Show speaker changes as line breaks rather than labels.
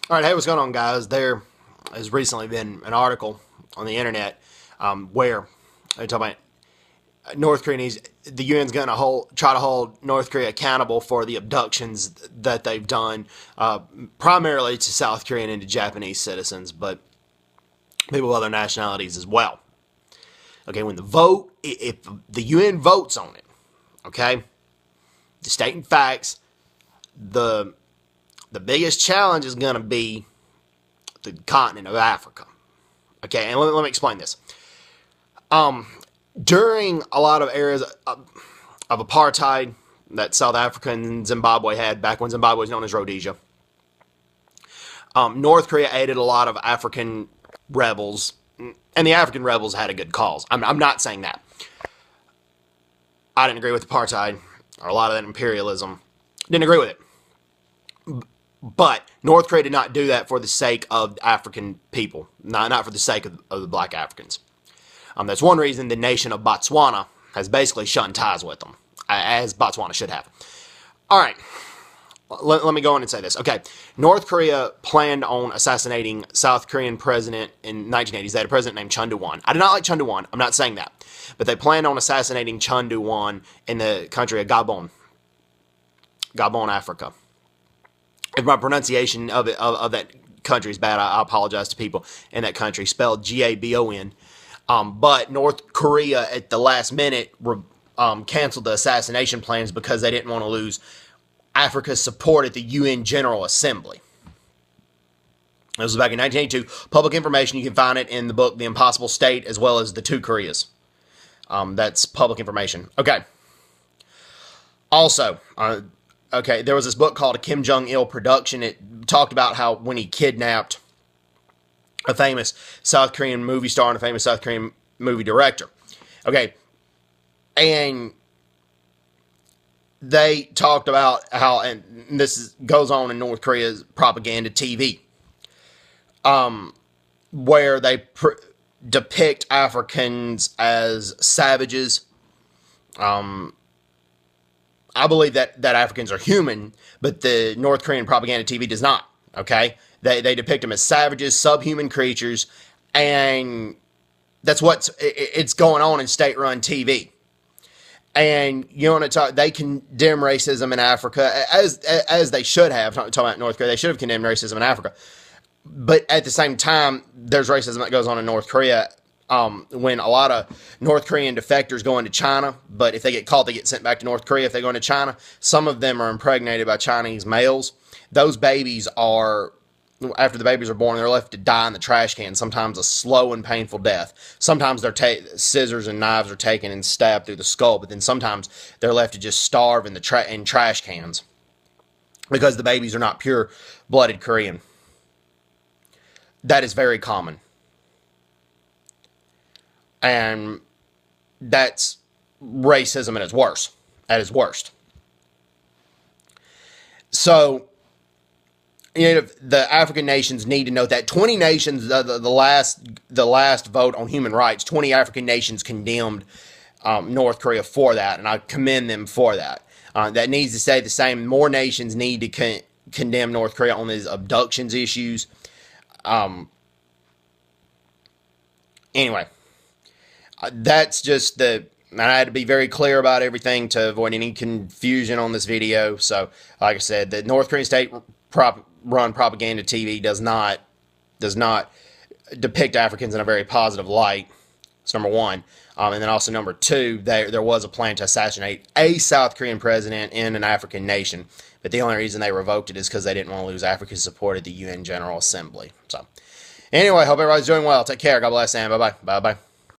All right, hey, what's going on, guys? There has recently been an article on the internet where they talk about North Korea needs the UN's going to try to hold North Korea accountable for the abductions that they've done, primarily to South Korean and to Japanese citizens, but people of other nationalities as well. Okay, when the vote, if the UN votes on it, okay, the stating facts, the biggest challenge is going to be the continent of Africa. Okay, and let me explain this. During a lot of areas of apartheid that South Africa and Zimbabwe had, back when Zimbabwe was known as Rhodesia, North Korea aided a lot of African rebels, and the African rebels had a good cause. I'm not saying that. I didn't agree with apartheid, or a lot of that imperialism. Didn't agree with it. But North Korea did not do that for the sake of African people, not for the sake of the black Africans. That's one reason the nation of Botswana has basically shut ties with them, as Botswana should have. All right, let me go on and say this. Okay, North Korea planned on assassinating South Korean president in 1980s. They had a president named Chun Doo-hwan. I did not like Chun Doo-hwan. I'm not saying that. But they planned on assassinating Chun Doo-hwan in the country of Gabon, Africa. If my pronunciation of that country is bad, I apologize to people in that country. Spelled Gabon. But North Korea at the last minute canceled the assassination plans because they didn't want to lose Africa's support at the UN General Assembly. This was back in 1982. Public information, you can find it in the book The Impossible State, as well as The Two Koreas. That's public information. Okay. Also, there was this book called A Kim Jong-il Production. It talked about how when he kidnapped a famous South Korean movie star and a famous South Korean movie director. Okay. And they talked about how, and goes on in North Korea's propaganda TV, where they depict Africans as savages. I believe that Africans are human, but the North Korean propaganda TV does not, okay? They depict them as savages, subhuman creatures, and that's it's going on in state-run TV. And you want to talk, they condemn racism in Africa, as they should have, talking about North Korea, they should have condemned racism in Africa. But at the same time, there's racism that goes on in North Korea. When a lot of North Korean defectors go into China, but if they get caught, they get sent back to North Korea. If they go into China, some of them are impregnated by Chinese males. Those babies are, after the babies are born, they're left to die in the trash can, sometimes a slow and painful death. Sometimes scissors and knives are taken and stabbed through the skull, but then sometimes they're left to just starve in trash cans because the babies are not pure-blooded Korean. That is very common. And that's racism at its worst. So, the African nations need to know that 20 nations, the last vote on human rights, 20 African nations condemned North Korea for that, and I commend them for that. That needs to stay the same. More nations need to condemn North Korea on these abductions issues. Anyway. That's just I had to be very clear about everything to avoid any confusion on this video. So, like I said, the North Korean state-run propaganda TV does not depict Africans in a very positive light. That's number one. And then also number two, there was a plan to assassinate a South Korean president in an African nation. But the only reason they revoked it is because they didn't want to lose Africa's support at the UN General Assembly. So, anyway, hope everybody's doing well. Take care. God bless, and bye-bye. Bye-bye.